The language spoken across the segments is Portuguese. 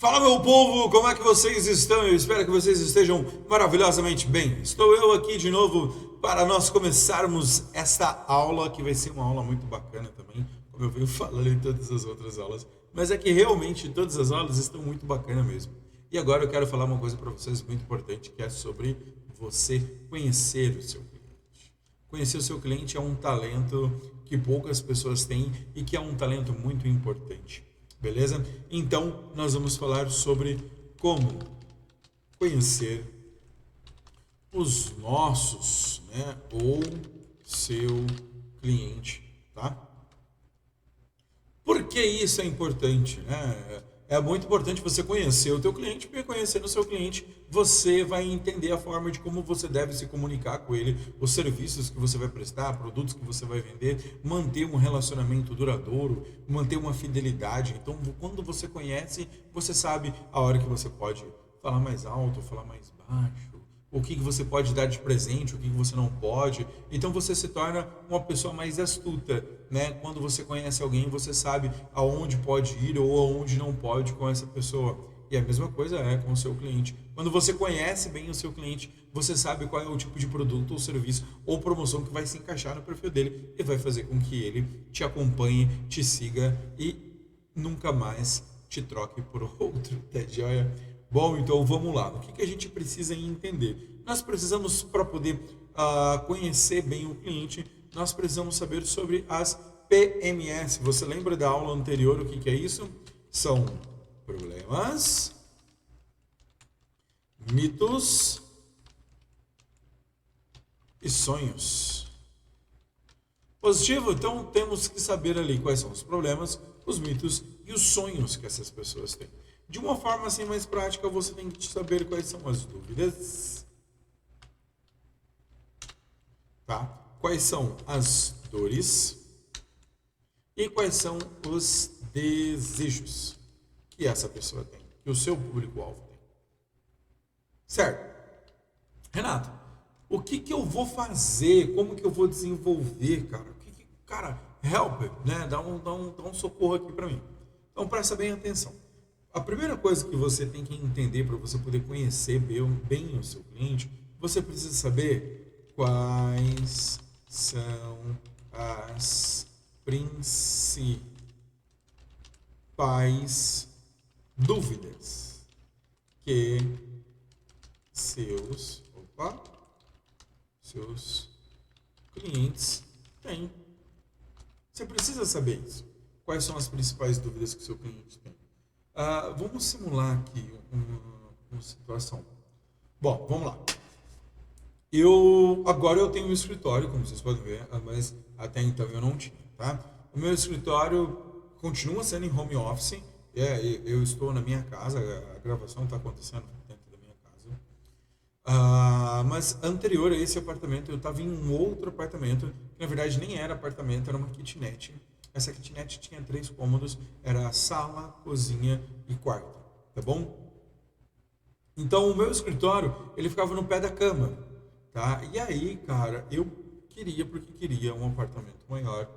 Fala, meu povo, como é que vocês estão? Eu espero que vocês estejam maravilhosamente bem. Estou eu aqui de novo para nós começarmos esta aula, que vai ser uma aula muito bacana também, como eu venho falando em todas as outras aulas. Mas é que realmente todas as aulas estão muito bacanas mesmo. E agora eu quero falar uma coisa para vocês muito importante, que é sobre você conhecer o seu cliente. Conhecer o seu cliente é um talento que poucas pessoas têm e que é um talento muito importante. Beleza? Então, nós vamos falar sobre como conhecer os nossos, né, ou seu cliente, tá? Por que isso é importante, né? É muito importante você conhecer o teu cliente, porque conhecendo o seu cliente, você vai entender a forma de como você deve se comunicar com ele, os serviços que você vai prestar, produtos que você vai vender, manter um relacionamento duradouro, manter uma fidelidade. Então, quando você conhece, você sabe a hora que você pode falar mais alto, falar mais baixo, o que você pode dar de presente, o que você não pode. Então você se torna uma pessoa mais astuta, né? Quando você conhece alguém, você sabe aonde pode ir ou aonde não pode com essa pessoa. E a mesma coisa é com o seu cliente. Quando você conhece bem o seu cliente, você sabe qual é o tipo de produto ou serviço ou promoção que vai se encaixar no perfil dele e vai fazer com que ele te acompanhe, te siga e nunca mais te troque por outro, tá joia? Bom, então vamos lá. O que a gente precisa entender? Nós precisamos, para poder conhecer bem o cliente, nós precisamos saber sobre as PMS. Você lembra da aula anterior o que é isso? São problemas, mitos e sonhos. Positivo? Então temos que saber ali quais são os problemas, os mitos e os sonhos que essas pessoas têm. De uma forma assim mais prática, você tem que saber quais são as dúvidas, tá? Quais são as dores e quais são os desejos que essa pessoa tem, que o seu público-alvo tem. Certo? Renato, o que eu vou fazer? Como que eu vou desenvolver, cara? Cara, help, né? Dá um socorro aqui para mim. Então presta bem atenção. A primeira coisa que você tem que entender para você poder conhecer bem o seu cliente, você precisa saber quais são as principais dúvidas que seus clientes têm. Você precisa saber isso. Quais são as principais dúvidas que o seu cliente tem? Vamos simular aqui uma situação. Bom, vamos lá. Agora eu tenho um escritório, como vocês podem ver, mas até então eu não tinha, tá? O meu escritório continua sendo em home office. Eu estou na minha casa, a gravação está acontecendo dentro da minha casa. Mas anterior a esse apartamento, eu estava em um outro apartamento, que na verdade nem era apartamento, era uma kitnet. Essa kitnet tinha 3 cômodos, era a sala, cozinha e quarto, tá bom? Então o meu escritório, ele ficava no pé da cama, tá? E aí, cara, eu porque queria um apartamento maior,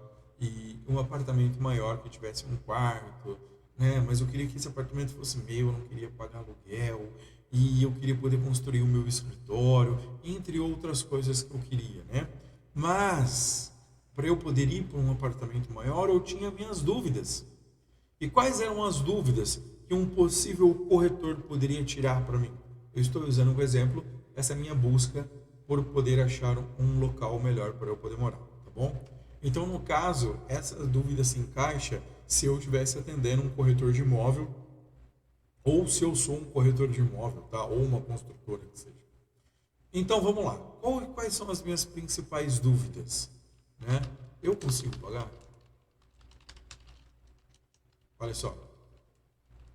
e um apartamento maior que tivesse um quarto, né? Mas eu queria que esse apartamento fosse meu, eu não queria pagar aluguel, e eu queria poder construir o meu escritório, entre outras coisas que eu queria, né? Mas para eu poder ir para um apartamento maior, eu tinha minhas dúvidas. E quais eram as dúvidas que um possível corretor poderia tirar para mim? Eu estou usando como exemplo essa minha busca por poder achar um local melhor para eu poder morar, tá bom? Então, no caso, essa dúvida se encaixa se eu estivesse atendendo um corretor de imóvel ou se eu sou um corretor de imóvel, tá? Ou uma construtora que seja. Então, vamos lá. Quais são as minhas principais dúvidas? Né? Eu consigo pagar? Olha só.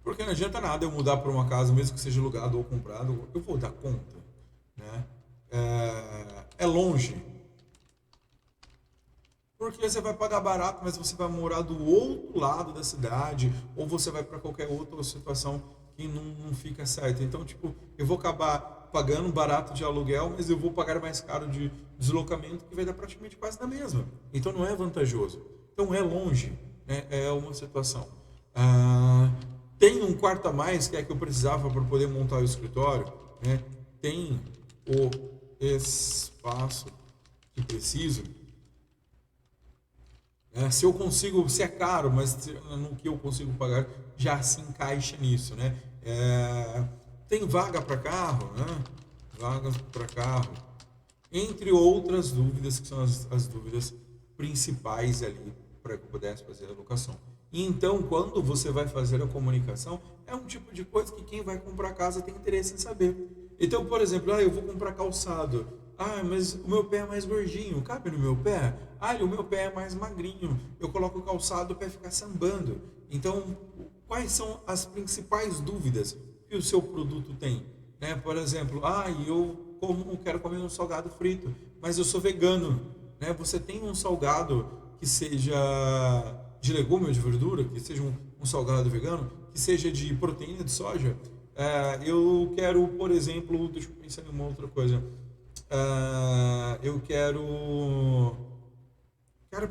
Porque não adianta nada eu mudar para uma casa, mesmo que seja alugado ou comprado, eu vou dar conta. Né? É longe. Porque você vai pagar barato, mas você vai morar do outro lado da cidade, ou você vai para qualquer outra situação que não fica certa. Então, tipo, eu vou acabar pagando barato de aluguel, mas eu vou pagar mais caro de deslocamento, que vai dar praticamente quase na mesma. Então não é vantajoso. Então é longe, né? É uma situação. Tem um quarto a mais que é que eu precisava para poder montar o escritório, né? Tem o espaço que preciso. Se eu consigo, se é caro, mas no que eu consigo pagar, já se encaixa nisso, né? Tem vaga para carro, né? Vagas para carro, entre outras dúvidas que são as dúvidas principais ali para que eu pudesse fazer a locação. E então, quando você vai fazer a comunicação, é um tipo de coisa que quem vai comprar casa tem interesse em saber. Então, por exemplo, eu vou comprar calçado. Mas o meu pé é mais gordinho, cabe no meu pé? O meu pé é mais magrinho, eu coloco o calçado, o pé fica sambando. Então, quais são as principais dúvidas que o seu produto tem? Né? Por exemplo, quero comer um salgado frito, mas eu sou vegano. Né? Você tem um salgado que seja de legume ou de verdura, que seja um salgado vegano, que seja de proteína de soja? Eu quero, por exemplo, deixa eu pensar em uma outra coisa. Eu quero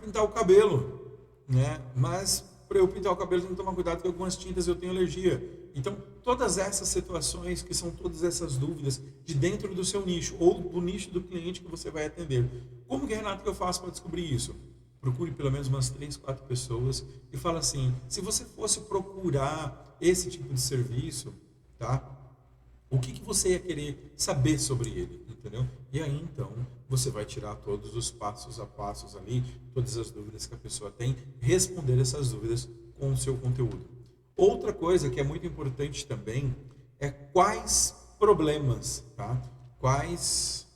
pintar o cabelo, né? Mas para eu pintar o cabelo, eu tenho que tomar cuidado que algumas tintas eu tenho alergia. Então, todas essas situações, que são todas essas dúvidas de dentro do seu nicho ou do nicho do cliente que você vai atender. Como que, Renato, que eu faço para descobrir isso? Procure pelo menos umas 3, 4 pessoas e fala assim, se você fosse procurar esse tipo de serviço, tá? O que você ia querer saber sobre ele, entendeu? E aí, então, você vai tirar todos os passos a passos ali, todas as dúvidas que a pessoa tem, responder essas dúvidas com o seu conteúdo. Outra coisa que é muito importante também é quais problemas, tá? Quais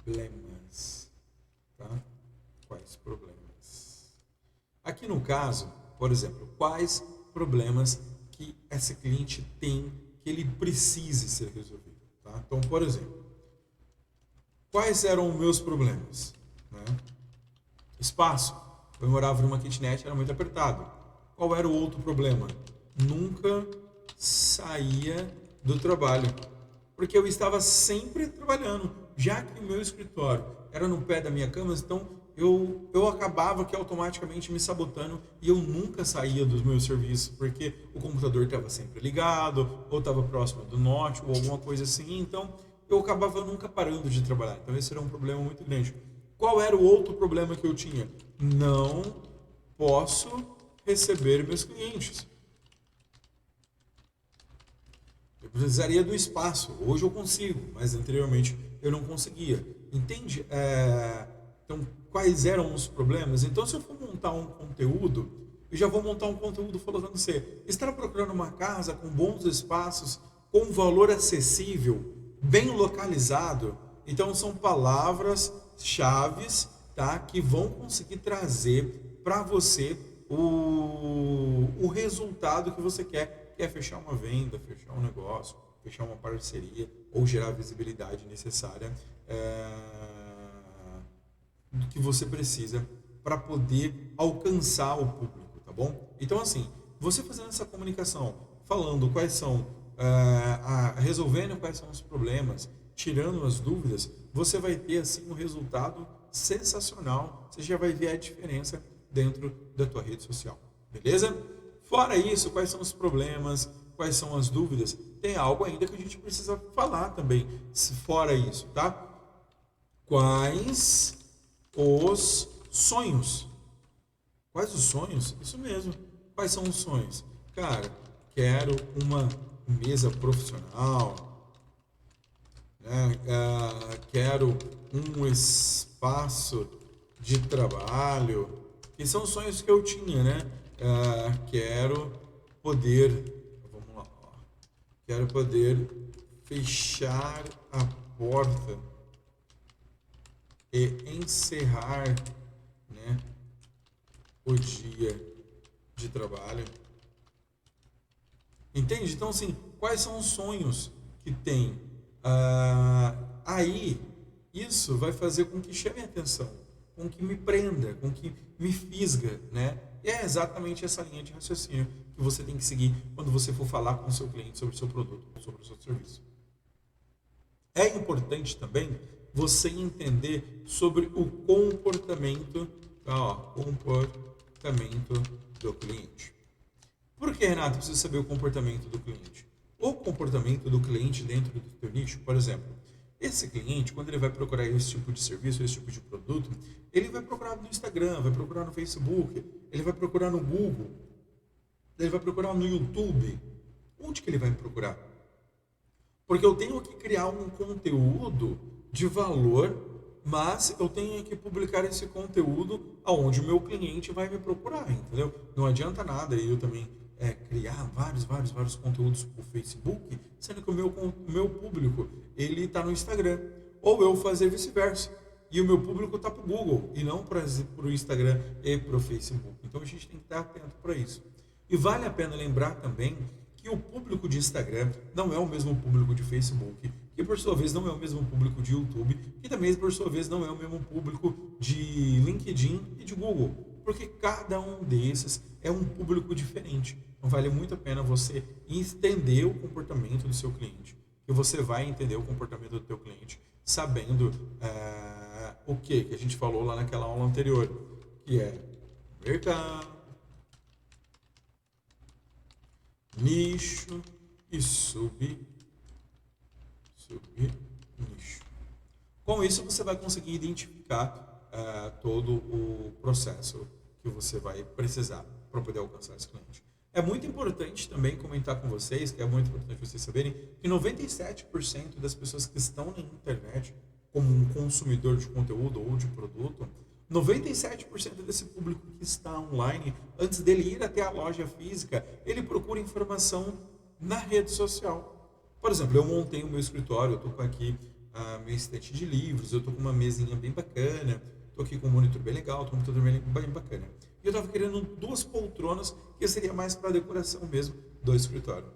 problemas, tá? Quais problemas? Aqui no caso, por exemplo, quais problemas que esse cliente tem que ele precise ser resolvido, tá? Então, por exemplo, quais eram os meus problemas? Né? Espaço. Eu morava numa kitnet, era muito apertado. Qual era o outro problema? Nunca saía do trabalho, porque eu estava sempre trabalhando, já que o meu escritório era no pé da minha cama, então eu acabava que automaticamente me sabotando e eu nunca saía dos meus serviços, porque o computador estava sempre ligado, ou estava próximo do note, ou alguma coisa assim, então eu acabava nunca parando de trabalhar. Então esse era um problema muito grande. Qual era o outro problema que eu tinha? Não posso receber meus clientes. Eu precisaria do espaço. Hoje eu consigo, mas anteriormente eu não conseguia. Entende? Então, quais eram os problemas? Então, se eu for montar um conteúdo, eu já vou montar um conteúdo falando assim, estar procurando uma casa com bons espaços, com um valor acessível, bem localizado. Então, são palavras-chaves, tá, que vão conseguir trazer para você o resultado que você quer, que é fechar uma venda, fechar um negócio, fechar uma parceria ou gerar a visibilidade necessária do que você precisa para poder alcançar o público, tá bom? Então, assim, você fazendo essa comunicação, falando quais são, resolvendo quais são os problemas, tirando as dúvidas, você vai ter, assim, um resultado sensacional. Você já vai ver a diferença dentro da tua rede social, beleza? Fora isso, quais são os problemas, quais são as dúvidas? Tem algo ainda que a gente precisa falar também, fora isso, tá? Quais os sonhos? Quais os sonhos? Isso mesmo. Quais são os sonhos? Cara, quero uma mesa profissional, né? Quero um espaço de trabalho, que são os sonhos que eu tinha, né? Quero poder, vamos lá, quero poder fechar a porta e encerrar, né, o dia de trabalho. Entende? Então, assim, quais são os sonhos que tem? Aí, isso vai fazer com que chame a atenção, com que me prenda, com que me fisga, né? E é exatamente essa linha de raciocínio que você tem que seguir quando você for falar com o seu cliente sobre o seu produto, sobre o seu serviço. É importante também você entender sobre o comportamento, Então, ó, comportamento do cliente. Por que, Renato, precisa saber o comportamento do cliente? O comportamento do cliente dentro do teu nicho, por exemplo, esse cliente, quando ele vai procurar esse tipo de serviço, esse tipo de produto, ele vai procurar no Instagram, vai procurar no Facebook, ele vai procurar no Google, ele vai procurar no YouTube. Onde que ele vai me procurar? Porque eu tenho que criar um conteúdo de valor, mas eu tenho que publicar esse conteúdo aonde o meu cliente vai me procurar, entendeu? Não adianta nada eu também criar vários conteúdos para o Facebook, sendo que o meu público ele está no Instagram. Ou eu fazer vice-versa. E o meu público está para o Google e não para o Instagram e para o Facebook. Então a gente tem que estar atento para isso. E vale a pena lembrar também que o público de Instagram não é o mesmo público de Facebook, que por sua vez não é o mesmo público de YouTube, que também por sua vez não é o mesmo público de LinkedIn e de Google, porque cada um desses é um público diferente. Então vale muito a pena você entender o comportamento do seu cliente, que você vai entender o comportamento do teu cliente sabendo o que a gente falou lá naquela aula anterior, que é mercado, nicho e subnicho. Com isso, você vai conseguir identificar todo o processo que você vai precisar para poder alcançar esse cliente. É muito importante também comentar com vocês, que é muito importante vocês saberem, que 97% das pessoas que estão na internet como um consumidor de conteúdo ou de produto, 97% desse público que está online, antes dele ir até a loja física, ele procura informação na rede social. Por exemplo, eu montei o meu escritório, eu estou com aqui a minha estante de livros, eu estou com uma mesinha bem bacana, estou aqui com um monitor bem legal, estou com um computador bem bacana. E eu estava querendo 2 poltronas, que seria mais para decoração mesmo do escritório.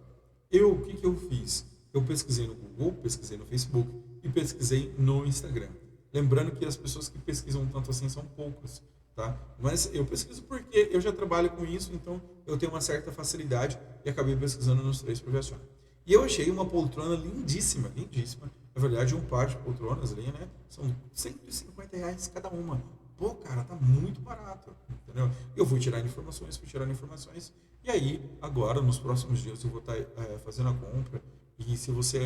O que eu fiz? Eu pesquisei no Google, pesquisei no Facebook e pesquisei no Instagram. Lembrando que as pessoas que pesquisam tanto assim são poucas, tá? Mas eu pesquiso porque eu já trabalho com isso, então eu tenho uma certa facilidade e acabei pesquisando nos 3 projetos. E eu achei uma poltrona lindíssima, lindíssima. Na verdade, um par de poltronas ali, né? São R$ 150 cada uma. Pô, cara, tá muito barato, entendeu? Eu fui tirar informações, e aí, agora, nos próximos dias, eu vou estar fazendo a compra. E se você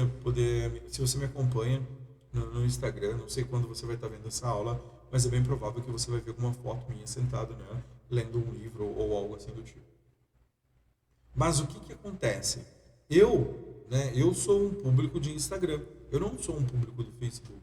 me acompanha no Instagram, não sei quando você vai estar vendo essa aula, mas é bem provável que você vai ver alguma foto minha sentado nela, lendo um livro ou algo assim do tipo. Mas o que acontece? Eu sou um público de Instagram, eu não sou um público do Facebook,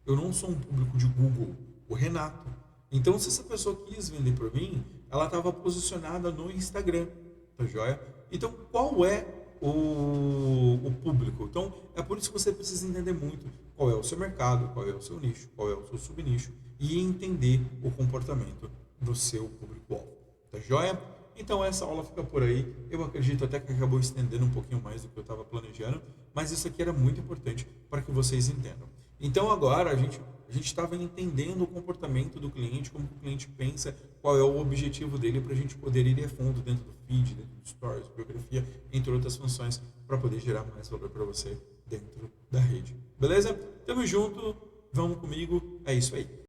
eu não sou um público de Google, o Renato. Então, se essa pessoa quis vender para mim, ela estava posicionada no Instagram, tá joia? Então, qual é o público? Então, é por isso que você precisa entender muito qual é o seu mercado, qual é o seu nicho, qual é o seu subnicho e entender o comportamento do seu público-alvo, tá joia? Então, essa aula fica por aí. Eu acredito até que acabou estendendo um pouquinho mais do que eu estava planejando, mas isso aqui era muito importante para que vocês entendam. Então, agora a gente estava entendendo o comportamento do cliente, como o cliente pensa, qual é o objetivo dele para a gente poder ir a fundo dentro do feed, dentro do stories, biografia, entre outras funções, para poder gerar mais valor para você dentro da rede. Beleza? Tamo junto, vamos comigo, é isso aí.